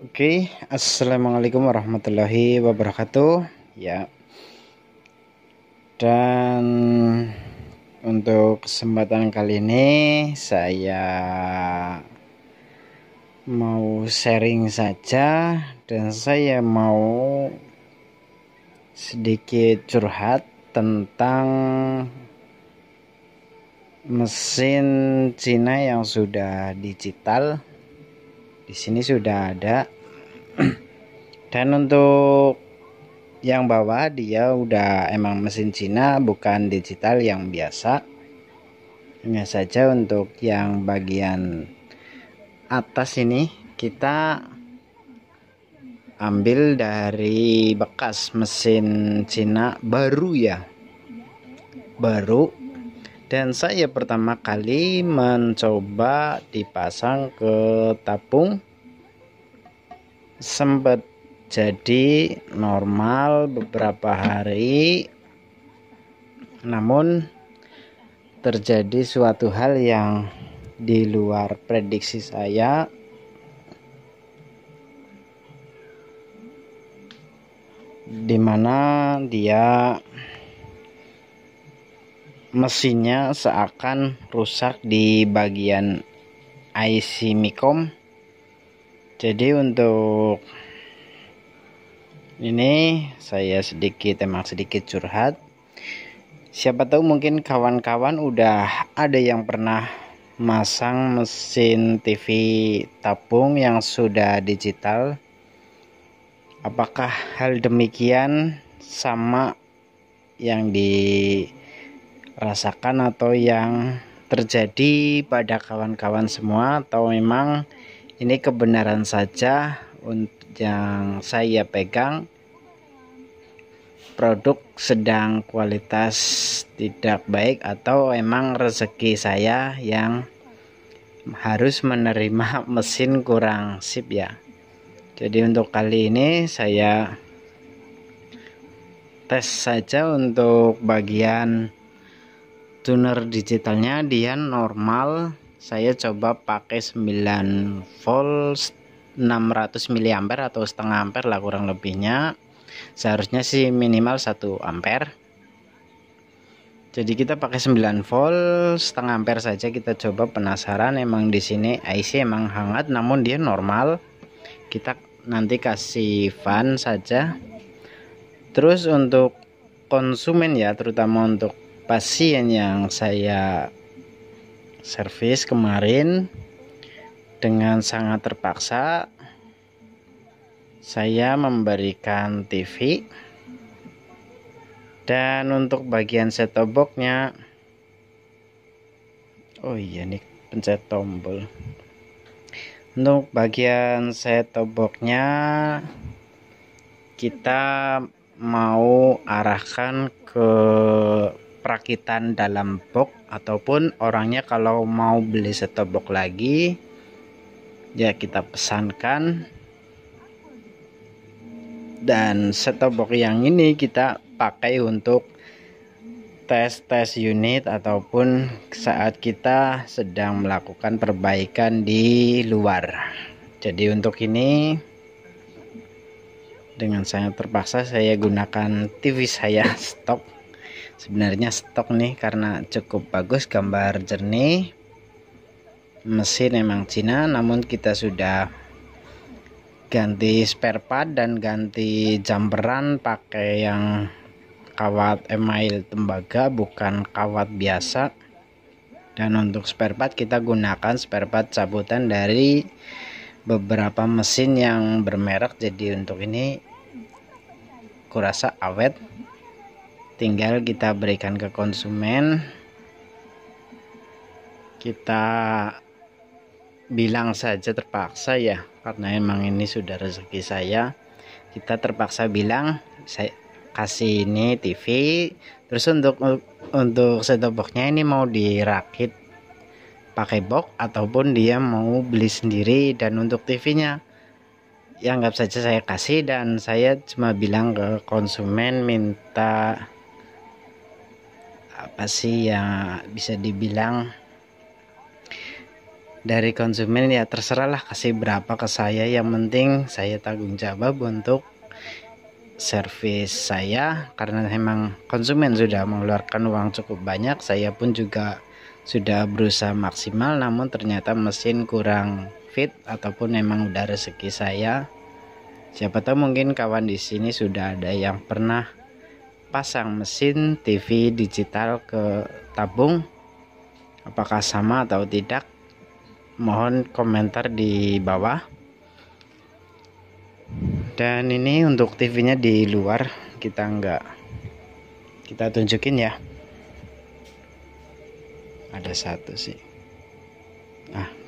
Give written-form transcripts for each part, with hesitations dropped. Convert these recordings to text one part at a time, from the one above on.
Oke, assalamualaikum warahmatullahi wabarakatuh. Ya, dan untuk kesempatan kali ini saya mau sharing saja, dan saya mau sedikit curhat tentang mesin Cina yang sudah digital. Di sini sudah ada. Dan untuk yang bawah dia udah emang mesin Cina, bukan digital yang biasa. Hanya saja untuk yang bagian atas ini kita ambil dari bekas mesin Cina baru ya, baru. Dan saya pertama kali mencoba dipasang ke tabung, sempat jadi normal beberapa hari, namun terjadi suatu hal yang di luar prediksi saya, dimana dia mesinnya seakan rusak di bagian IC Micom. Jadi untuk ini saya sedikit curhat. Siapa tahu mungkin kawan-kawan udah ada yang pernah masang mesin TV tabung yang sudah digital. Apakah hal demikian sama yang dirasakan atau yang terjadi pada kawan-kawan semua, atau memang ini kebenaran saja untuk yang saya pegang produk sedang kualitas tidak baik, atau emang rezeki saya yang harus menerima mesin kurang sip ya. Jadi untuk kali ini saya tes saja untuk bagian tuner digitalnya, dia normal. Saya coba pakai 9 volt 600 mA atau setengah ampere lah kurang lebihnya. Seharusnya sih minimal 1 ampere. Jadi kita pakai 9 volt setengah ampere saja, kita coba penasaran. Emang di sini IC emang hangat namun dia normal. Kita nanti kasih fan saja. Terus untuk konsumen ya, terutama untuk pasien yang saya servis kemarin, dengan sangat terpaksa saya memberikan TV. Dan untuk bagian set top boxnya, oh iya nih pencet tombol. Untuk bagian set top boxnya kita mau arahkan ke perakitan dalam box, ataupun orangnya kalau mau beli set top box lagi ya kita pesankan. Dan set top box yang ini kita pakai untuk tes unit ataupun saat kita sedang melakukan perbaikan di luar. Jadi untuk ini dengan sangat terpaksa saya gunakan TV saya stok. Sebenarnya stok nih karena cukup bagus, gambar jernih, mesin emang Cina, namun kita sudah ganti spare part dan ganti jumperan pakai yang kawat email tembaga, bukan kawat biasa. Dan untuk spare part kita gunakan spare part cabutan dari beberapa mesin yang bermerek. Jadi untuk ini kurasa awet, tinggal kita berikan ke konsumen. Kita bilang saja terpaksa ya, karena emang ini sudah rezeki saya. Kita terpaksa bilang saya kasih ini TV. Terus untuk set top boxnya ini mau dirakit pakai box ataupun dia mau beli sendiri. Dan untuk TV-nya ya anggap saja saya kasih, dan saya cuma bilang ke konsumen minta apa sih ya, bisa dibilang dari konsumen ya terserahlah kasih berapa ke saya, yang penting saya tanggung jawab untuk servis saya, karena memang konsumen sudah mengeluarkan uang cukup banyak. Saya pun juga sudah berusaha maksimal, namun ternyata mesin kurang fit ataupun memang udah rezeki saya. Siapa tahu mungkin kawan di sini sudah ada yang pernah pasang mesin TV digital ke tabung, apakah sama atau tidak? Mohon komentar di bawah. Dan ini untuk TV-nya di luar, kita tunjukin ya. Ada satu sih,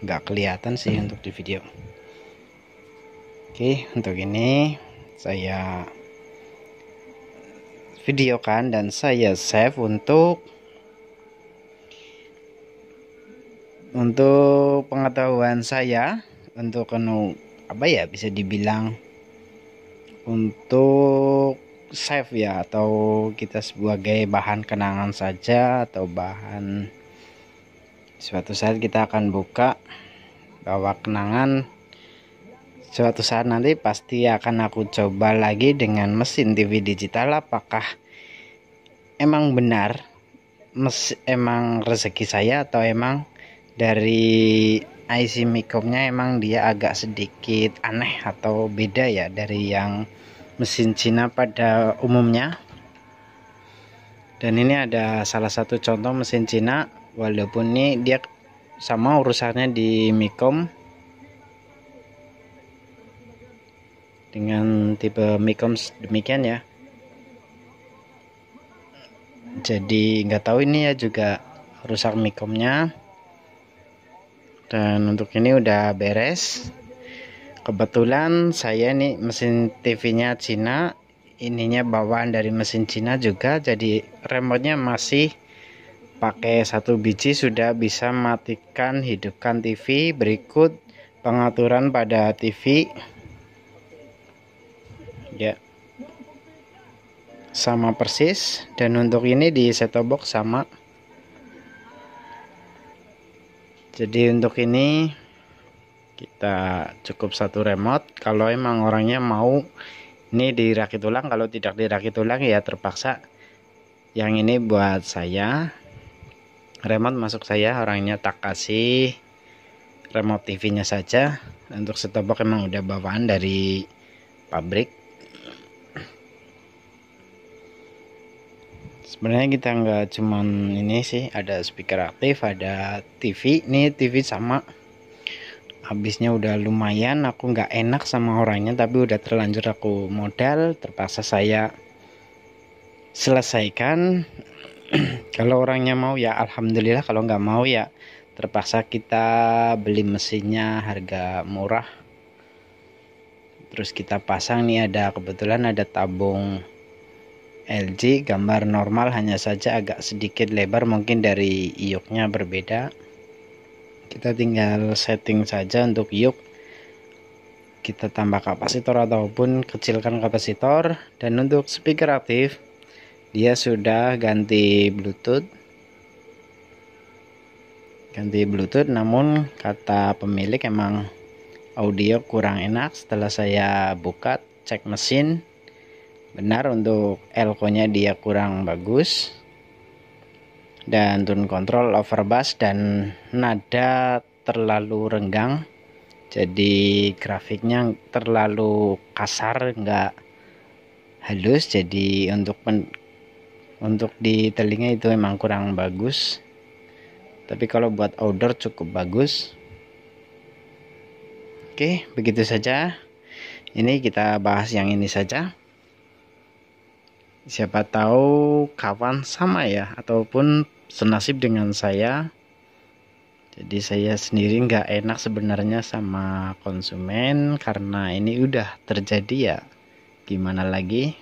nggak kelihatan sih untuk di video. Oke, untuk ini saya videokan dan saya save untuk pengetahuan saya, untuk apa ya, bisa dibilang untuk save ya, atau kita sebagai bahan kenangan saja, atau bahan suatu saat kita akan buka bahwa kenangan suatu saat nanti pasti akan aku coba lagi dengan mesin TV digital, apakah emang benar emang rezeki saya, atau emang dari IC micromnya emang dia agak sedikit aneh atau beda ya dari yang mesin Cina pada umumnya. Dan ini ada salah satu contoh mesin Cina, walaupun ini dia sama urusannya di Micom dengan tipe Micom demikian ya. Jadi nggak tahu ini ya juga rusak Micomnya. Dan untuk ini udah beres. Kebetulan saya nih mesin TV-nya Cina, ininya bawaan dari mesin Cina juga, jadi remote-nya masih pakai satu biji sudah bisa matikan, hidupkan TV. Berikut pengaturan pada TV ya, sama persis. Dan untuk ini di set-top box sama. Jadi untuk ini kita cukup satu remote. Kalau emang orangnya mau ini dirakit ulang, kalau tidak dirakit ulang ya terpaksa yang ini buat saya. Remote masuk saya, orangnya tak kasih remote TV-nya saja. Untuk set-top box emang udah bawaan dari pabrik. Sebenarnya kita nggak cuman ini sih, ada speaker aktif, ada TV. Ini TV sama, habisnya udah lumayan. Aku nggak enak sama orangnya, tapi udah terlanjur aku modal, terpaksa saya selesaikan. Kalau orangnya mau ya alhamdulillah, kalau nggak mau ya terpaksa kita beli mesinnya harga murah, terus kita pasang. Nih ada, kebetulan ada tabung LG gambar normal, hanya saja agak sedikit lebar, mungkin dari iuknya berbeda. Kita tinggal setting saja untuk iuk, kita tambah kapasitor ataupun kecilkan kapasitor. Dan untuk speaker aktif dia sudah ganti Bluetooth, namun kata pemilik emang audio kurang enak. Setelah saya buka cek mesin, benar untuk elko-nya dia kurang bagus, dan tone control overbass dan nada terlalu renggang, jadi grafiknya terlalu kasar, nggak halus. Jadi untuk di telinga itu emang kurang bagus, tapi kalau buat outdoor cukup bagus. Oke, begitu saja. Ini kita bahas yang ini saja. Siapa tahu kawan sama ya, ataupun senasib dengan saya. Jadi saya sendiri nggak enak sebenarnya sama konsumen, karena ini udah terjadi ya, gimana lagi.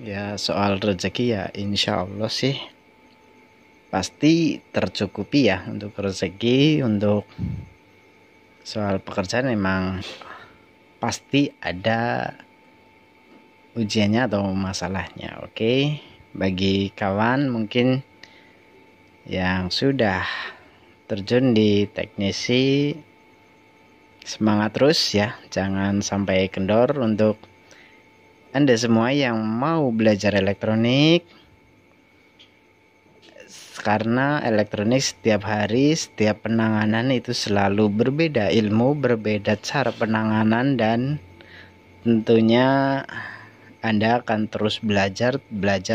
Ya soal rezeki ya insya Allah sih pasti tercukupi ya untuk rezeki. Untuk soal pekerjaan memang pasti ada ujiannya atau masalahnya. Oke, bagi kawan mungkin yang sudah terjun di teknisi, semangat terus ya, jangan sampai kendor. Untuk Anda semua yang mau belajar elektronik, karena elektronik setiap hari, setiap penanganan itu selalu berbeda, ilmu berbeda, cara penanganan, dan tentunya Anda akan terus belajar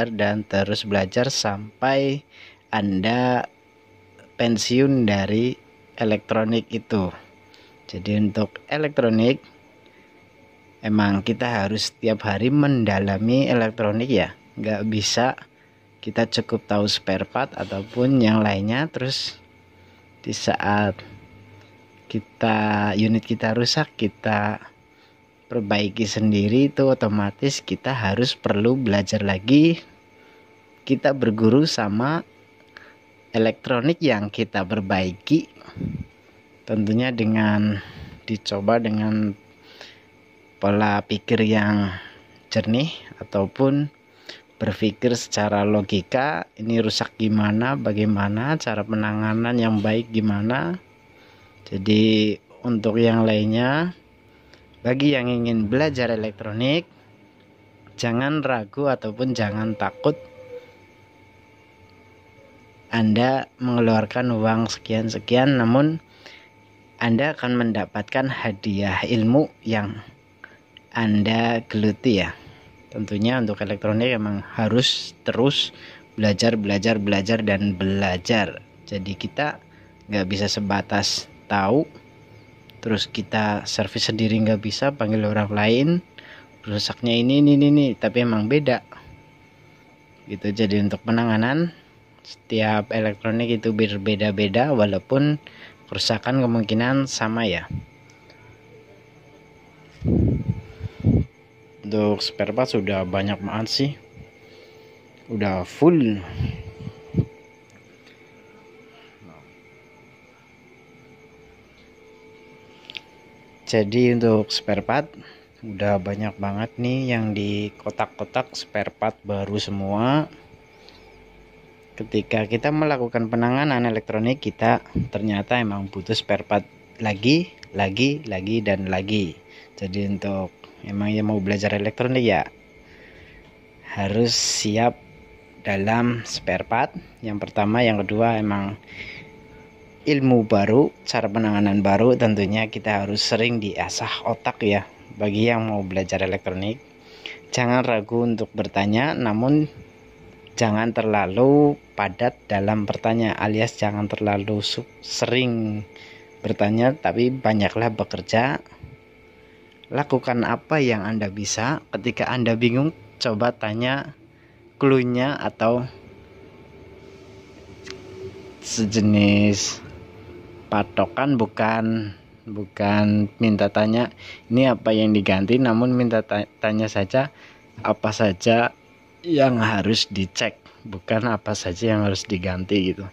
dan terus belajar sampai Anda pensiun dari elektronik itu. Jadi untuk elektronik emang kita harus setiap hari mendalami elektronik ya, nggak bisa kita cukup tahu spare part ataupun yang lainnya terus di saat unit kita rusak kita perbaiki sendiri, itu otomatis kita harus perlu belajar lagi. Kita berguru sama elektronik yang kita perbaiki, tentunya dengan dicoba dengan pola pikir yang jernih ataupun berpikir secara logika, ini rusak gimana, bagaimana cara penanganan yang baik gimana. Jadi untuk yang lainnya, bagi yang ingin belajar elektronik, jangan ragu ataupun jangan takut Anda mengeluarkan uang sekian-sekian, namun Anda akan mendapatkan hadiah ilmu yang Anda geluti ya. Tentunya untuk elektronik emang harus terus belajar dan belajar. Jadi kita nggak bisa sebatas tahu terus kita servis sendiri, nggak bisa, panggil orang lain, rusaknya ini, tapi emang beda gitu. Jadi untuk penanganan setiap elektronik itu berbeda-beda, walaupun kerusakan kemungkinan sama ya. Untuk spare part sudah banyak banget sih, udah full. Jadi untuk spare part udah banyak banget nih yang di kotak-kotak, spare part baru semua. Ketika kita melakukan penanganan elektronik, kita ternyata emang butuh spare part lagi dan lagi. Jadi untuk emang yang mau belajar elektronik ya harus siap dalam spare part. Yang pertama, yang kedua emang ilmu baru, cara penanganan baru, tentunya kita harus sering diasah otak ya. Bagi yang mau belajar elektronik, jangan ragu untuk bertanya, namun jangan terlalu padat dalam bertanya, alias jangan terlalu sering bertanya, tapi banyaklah bekerja. Lakukan apa yang Anda bisa. Ketika Anda bingung, coba tanya clue-nya atau sejenis patokan, bukan minta tanya ini apa yang diganti, namun minta tanya saja apa saja yang harus dicek, bukan apa saja yang harus diganti gitu.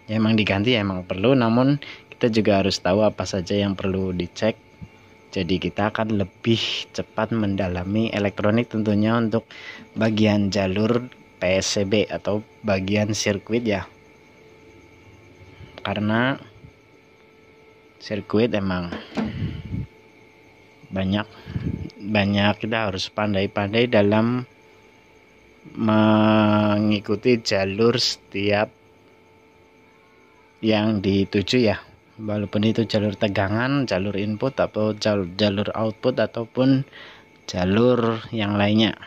Ya, emang diganti ya emang perlu, namun kita juga harus tahu apa saja yang perlu dicek. Jadi kita akan lebih cepat mendalami elektronik, tentunya untuk bagian jalur PCB atau bagian sirkuit ya. Karena sirkuit emang banyak kita harus pandai-pandai dalam mengikuti jalur setiap yang dituju ya, walaupun itu jalur tegangan, jalur input atau jalur output ataupun jalur yang lainnya.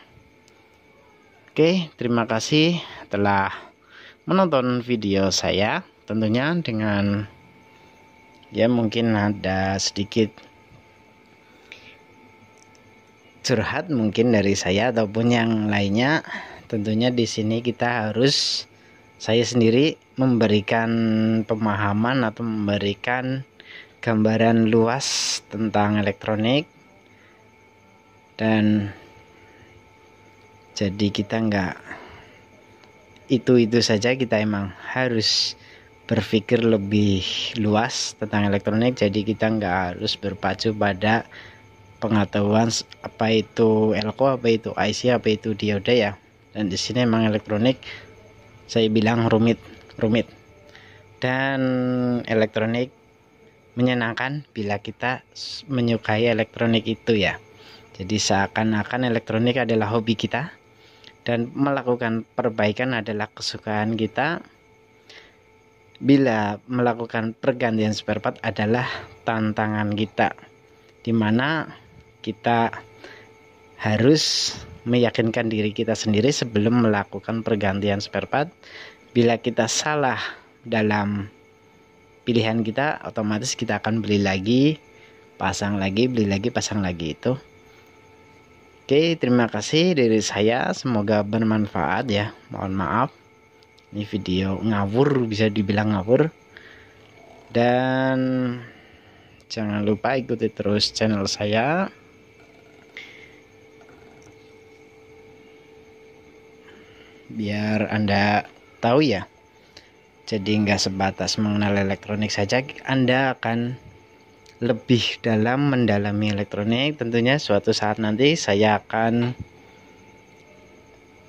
Oke, terima kasih telah menonton video saya. Tentunya dengan ya mungkin ada sedikit curhat mungkin dari saya ataupun yang lainnya. Tentunya di sini saya sendiri memberikan pemahaman atau memberikan gambaran luas tentang elektronik, dan jadi kita nggak itu saja, kita emang harus berpikir lebih luas tentang elektronik. Jadi kita nggak harus berpacu pada pengetahuan apa itu elko, apa itu IC, apa itu dioda ya. Dan di sini emang elektronik saya bilang rumit dan elektronik menyenangkan bila kita menyukai elektronik itu ya. Jadi seakan-akan elektronik adalah hobi kita dan melakukan perbaikan adalah kesukaan kita. Bila melakukan pergantian spare part adalah tantangan kita, dimana kita harus meyakinkan diri kita sendiri sebelum melakukan pergantian spare part. Bila kita salah dalam pilihan kita, otomatis kita akan beli lagi, pasang lagi, beli lagi, pasang lagi itu. Oke, terima kasih dari saya, semoga bermanfaat ya. Mohon maaf ini video ngawur, bisa dibilang ngawur. Dan jangan lupa ikuti terus channel saya. Biar Anda tahu ya. Jadi nggak sebatas mengenal elektronik saja, Anda akan lebih dalam mendalami elektronik. Tentunya suatu saat nanti saya akan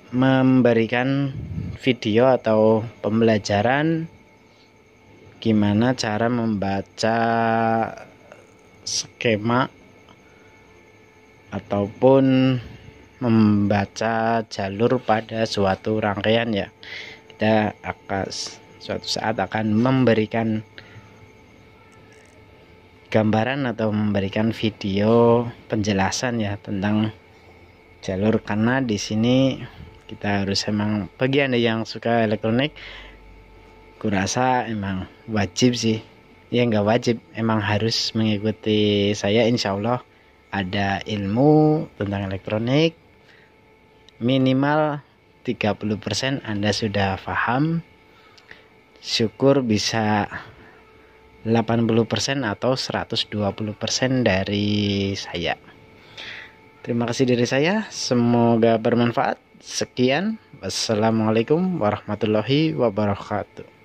memberikan video atau pembelajaran gimana cara membaca skema ataupun membaca jalur pada suatu rangkaian ya. Kita akan suatu saat akan memberikan gambaran atau memberikan video penjelasan ya tentang jalur, karena di sini kita harus emang, bagi Anda yang suka elektronik, kurasa emang wajib sih ya, nggak wajib, emang harus mengikuti saya. Insya Allah ada ilmu tentang elektronik minimal 30% Anda sudah paham, syukur bisa 80% atau 120% dari saya. Terima kasih dari saya, semoga bermanfaat. Sekian, wassalamualaikum warahmatullahi wabarakatuh.